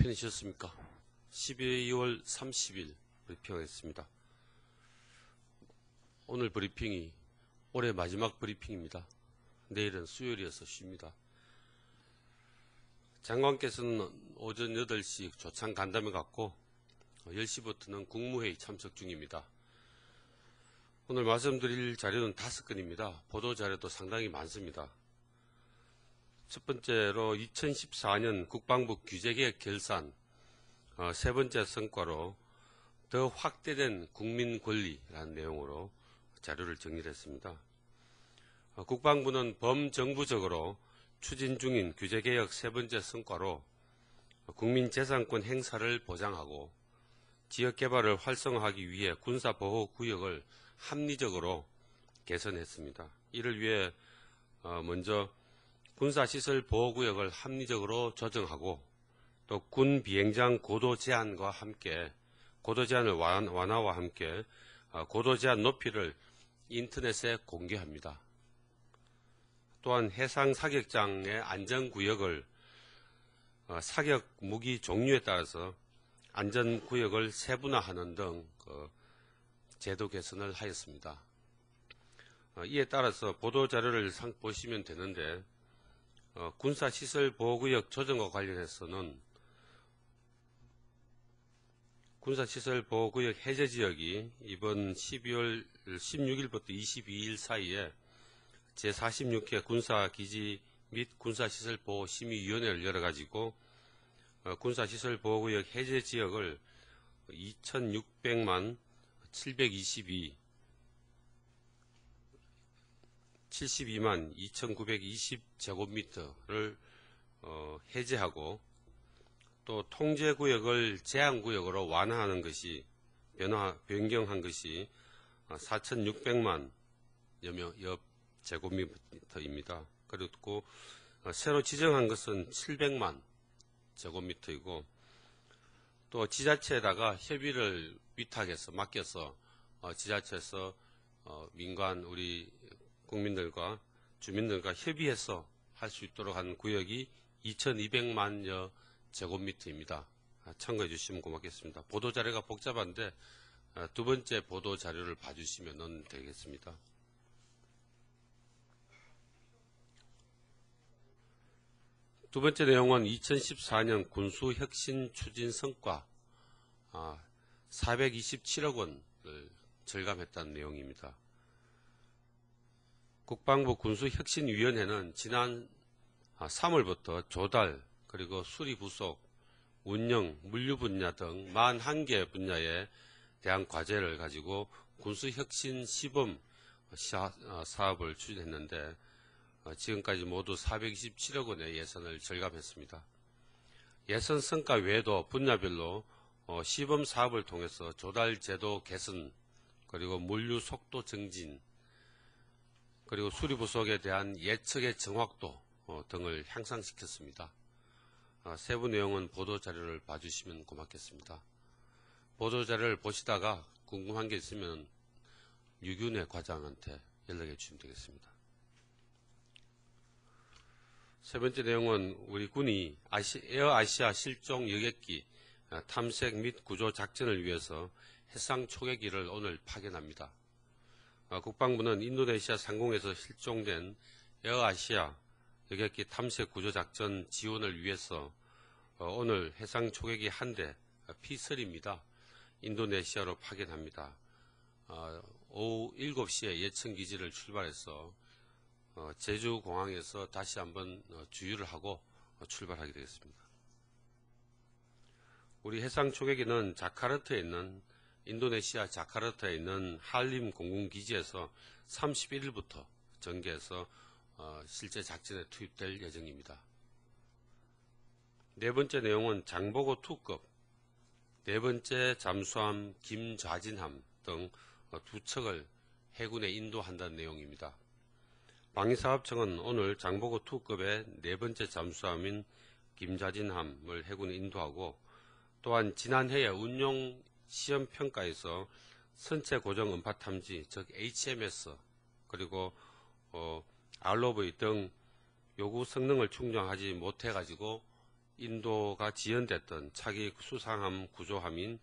편히셨습니까? 12월 30일 브리핑하겠습니다. 오늘 브리핑이 올해 마지막 브리핑입니다. 내일은 수요일이어서 쉽니다. 장관께서는 오전 8시 조창 간담회 갖고 10시부터는 국무회의 참석 중입니다. 오늘 말씀드릴 자료는 5건입니다. 보도자료도 상당히 많습니다. 첫 번째로 2014년 국방부 규제개혁 결산 세 번째 성과로 더 확대된 국민 권리라는 내용으로 자료를 정리를 했습니다. 국방부는 범정부적으로 추진 중인 규제개혁 세 번째 성과로 국민재산권 행사를 보장하고 지역개발을 활성화하기 위해 군사보호구역을 합리적으로 개선했습니다. 이를 위해 먼저 군사시설 보호구역을 합리적으로 조정하고 또 군 비행장 고도 제한과 함께 고도 제한을 완화와 함께 고도 제한 높이를 인터넷에 공개합니다. 또한 해상 사격장의 안전구역을 사격 무기 종류에 따라서 안전구역을 세분화하는 등 제도 개선을 하였습니다. 이에 따라서 보도자료를 보시면 되는데 군사시설 보호구역 조정과 관련해서는 군사시설 보호구역 해제지역이 이번 12월 16일부터 22일 사이에 제46회 군사기지 및 군사시설 보호심의위원회를 열어가지고 군사시설 보호구역 해제지역을 2600만 722 72만 2920제곱미터를 해제하고 또 통제구역을 제한구역으로 완화하는 것이 변경한 것이 4600만 여 제곱미터입니다. 그리고 새로 지정한 것은 700만 제곱미터이고 또 지자체에다가 협의를 위탁해서 맡겨서 지자체에서 민간 우리 국민들과 주민들과 협의해서 할 수 있도록 한 구역이 2200만여 제곱미터입니다. 참고해 주시면 고맙겠습니다. 보도자료가 복잡한데 두 번째 보도자료를 봐주시면 되겠습니다. 두 번째 내용은 2014년 군수혁신 추진 성과 427억 원을 절감했다는 내용입니다. 국방부 군수혁신위원회는 지난 3월부터 조달, 그리고 수리 부속, 운영, 물류 분야 등 41개 분야에 대한 과제를 가지고 군수혁신 시범 사업을 추진했는데 지금까지 모두 427억 원의 예산을 절감했습니다. 예산 성과 외에도 분야별로 시범 사업을 통해서 조달 제도 개선, 그리고 물류 속도 증진, 그리고 수리 부속에 대한 예측의 정확도 등을 향상시켰습니다. 세부 내용은 보도자료를 봐주시면 고맙겠습니다. 보도자료를 보시다가 궁금한 게 있으면 유균의 과장한테 연락해 주시면 되겠습니다. 세 번째 내용은 우리 군이 에어아시아 실종 여객기 탐색 및 구조 작전을 위해서 해상 초계기를 오늘 파견합니다. 국방부는 인도네시아 상공에서 실종된 에어아시아 여객기 탐색 구조 작전 지원을 위해서 오늘 해상 초계기 한 대 P3입니다. 인도네시아로 파견합니다. 오후 7시에 예천기지를 출발해서 제주공항에서 다시 한번 주유를 하고 출발하게 되겠습니다. 우리 해상 초계기는 자카르타에 있는 인도네시아 자카르타에 있는 할림 공군기지에서 31일부터 전개해서 실제 작전에 투입될 예정입니다. 네 번째 내용은 장보고 2급 네 번째 잠수함 김좌진함 등 두 척을 해군에 인도한다는 내용입니다. 방위사업청은 오늘 장보고 2급의 네 번째 잠수함인 김좌진함을 해군에 인도하고 또한 지난해에 운용 시험평가에서 선체 고정 음파 탐지 즉 HMS 그리고 ROV 등 요구 성능을 충족하지 못해 가지고 인도가 지연됐던 차기 수상함 구조함인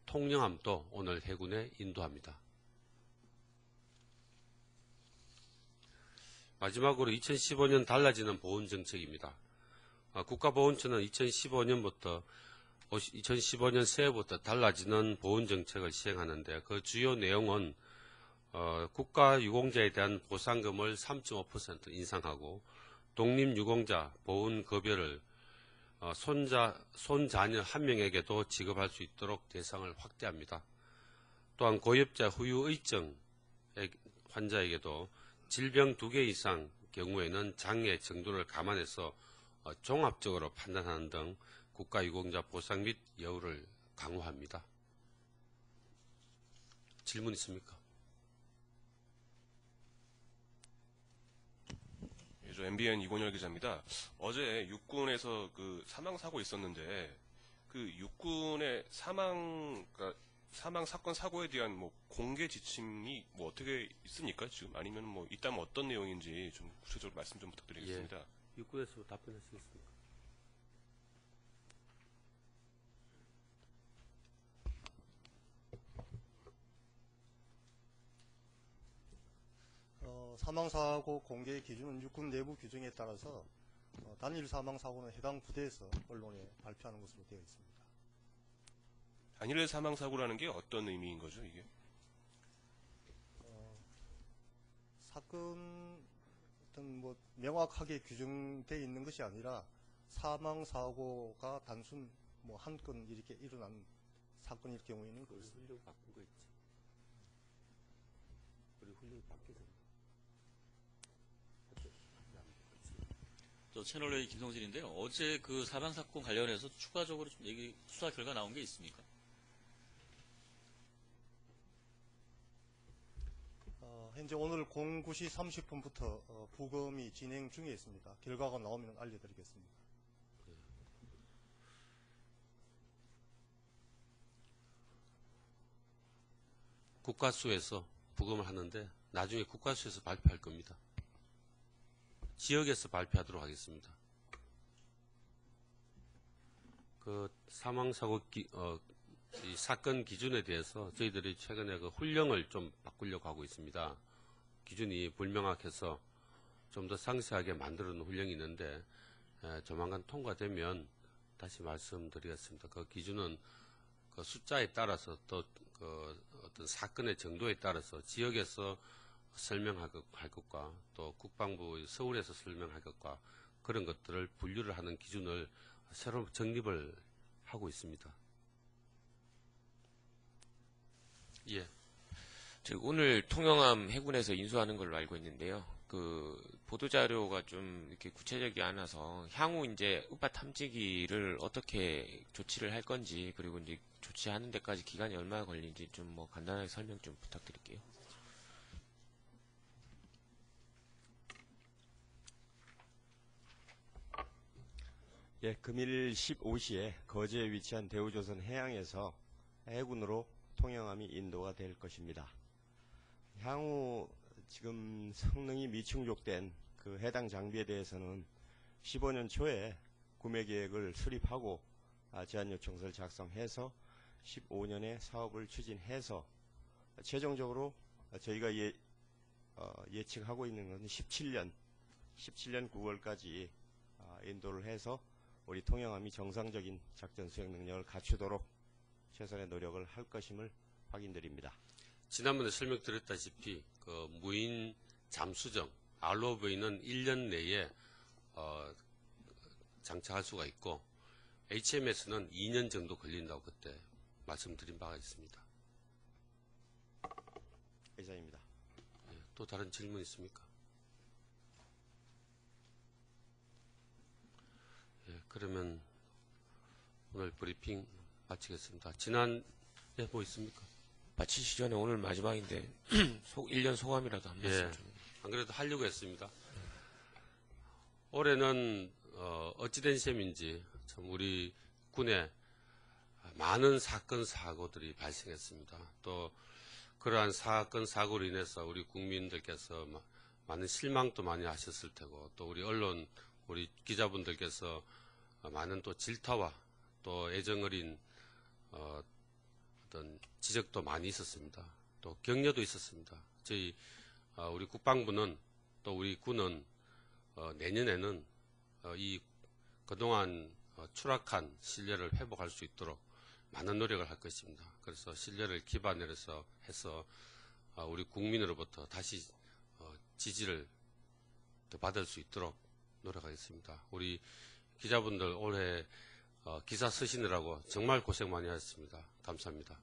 통영함도 오늘 해군에 인도합니다. 마지막으로 2015년 달라지는 보훈 정책입니다. 국가보훈처는 2015년 새해부터 달라지는 보훈 정책을 시행하는데 그 주요 내용은 국가유공자에 대한 보상금을 3.5% 인상하고 독립유공자 보훈급여를 손자녀 한 명에게도 지급할 수 있도록 대상을 확대합니다. 또한 고엽자 후유의증 환자에게도 질병 2개 이상 경우에는 장애 정도를 감안해서 종합적으로 판단하는 등 국가유공자 보상 및 여우를 강화합니다. 질문 있습니까? 저 MBN 이곤열 기자입니다. 어제 육군에서 그 사망 사고 있었는데 그 육군의 사망 사건 사고에 대한 뭐 공개 지침이 뭐 어떻게 있습니까 지금? 아니면 뭐 있다면 어떤 내용인지 좀 구체적으로 말씀 좀 부탁드리겠습니다. 예, 육군에서 답변할 수 있습니까? 사망사고 공개 기준은 육군 내부 규정에 따라서 단일 사망사고는 해당 부대에서 언론에 발표하는 것으로 되어 있습니다. 단일 사망 사고라는 게 어떤 의미인 거죠, 이게? 사건 어떤 뭐 명확하게 규정되어 있는 것이 아니라 사망사고가 단순 뭐 한 건 이렇게 일어난 사건일 경우에는 그 훈령 바꾼 거 있지. 우리 훈령이 바뀌잖아. 저 채널A 김성진인데요. 어제 그 사망 사건 관련해서 추가적으로 좀 수사 결과 나온 게 있습니까? 현재 오늘 09시 30분부터 부검이 진행 중에 있습니다. 결과가 나오면 알려드리겠습니다. 국가수에서 부검을 하는데 나중에 국가수에서 발표할 겁니다. 지역에서 발표하도록 하겠습니다. 그 사망사고 이 사건 기준에 대해서 저희들이 최근에 그 훈령을 좀 바꾸려고 하고 있습니다. 기준이 불명확해서 좀 더 상세하게 만들어 놓은 훈령이 있는데 조만간 통과되면 다시 말씀드리겠습니다. 그 기준은 그 숫자에 따라서 또 그 어떤 사건의 정도에 따라서 지역에서 설명할 것과 또 국방부 서울에서 설명할 것과 그런 것들을 분류를 하는 기준을 새로 정립을 하고 있습니다. 예. 오늘 통영함 해군에서 인수하는 걸로 알고 있는데요. 그 보도자료가 좀 이렇게 구체적이 않아서 향후 이제 음파 탐지기를 어떻게 조치를 할 건지, 그리고 이제 조치하는 데까지 기간이 얼마나 걸리는지 좀 뭐 간단하게 설명 좀 부탁드릴게요. 예, 금일 15시에 거제에 위치한 대우조선 해양에서 해군으로 통영함이 인도가 될 것입니다. 향후 지금 성능이 미충족된 그 해당 장비에 대해서는 15년 초에 구매 계획을 수립하고 제안 요청서를 작성해서 15년에 사업을 추진해서 최종적으로 저희가 예측하고 있는 것은 17년 9월까지 인도를 해서 우리 통영함이 정상적인 작전 수행 능력을 갖추도록 최선의 노력을 할 것임을 확인드립니다. 지난번에 설명드렸다시피 그 무인 잠수정 ROV는 1년 내에 장착할 수가 있고 HMS는 2년 정도 걸린다고 그때 말씀드린 바가 있습니다. 이상입니다. 예, 또 다른 질문 있습니까? 예, 그러면 오늘 브리핑 마치겠습니다. 뭐 있습니까? 마치시 전에 오늘 마지막인데 1년 소감이라도 한 말씀 좀. 안 그래도 하려고 했습니다. 올해는 어찌된 셈인지 참 우리 군에 많은 사건 사고들이 발생했습니다. 또 그러한 사건 사고로 인해서 우리 국민들께서 많은 실망도 많이 하셨을 테고 또 우리 언론 우리 기자분들께서 많은 또 질타와 또 애정어린 어떤 지적도 많이 있었습니다. 또 격려도 있었습니다. 저희 우리 국방부는 또 우리 군은 내년에는 이 그동안 추락한 신뢰를 회복할 수 있도록 많은 노력을 할 것입니다. 그래서 신뢰를 기반으로 해서 우리 국민으로부터 다시 지지를 더 받을 수 있도록 노력하겠습니다. 우리 기자분들 올해 기사 쓰시느라고 정말 고생 많이 하셨습니다. 감사합니다.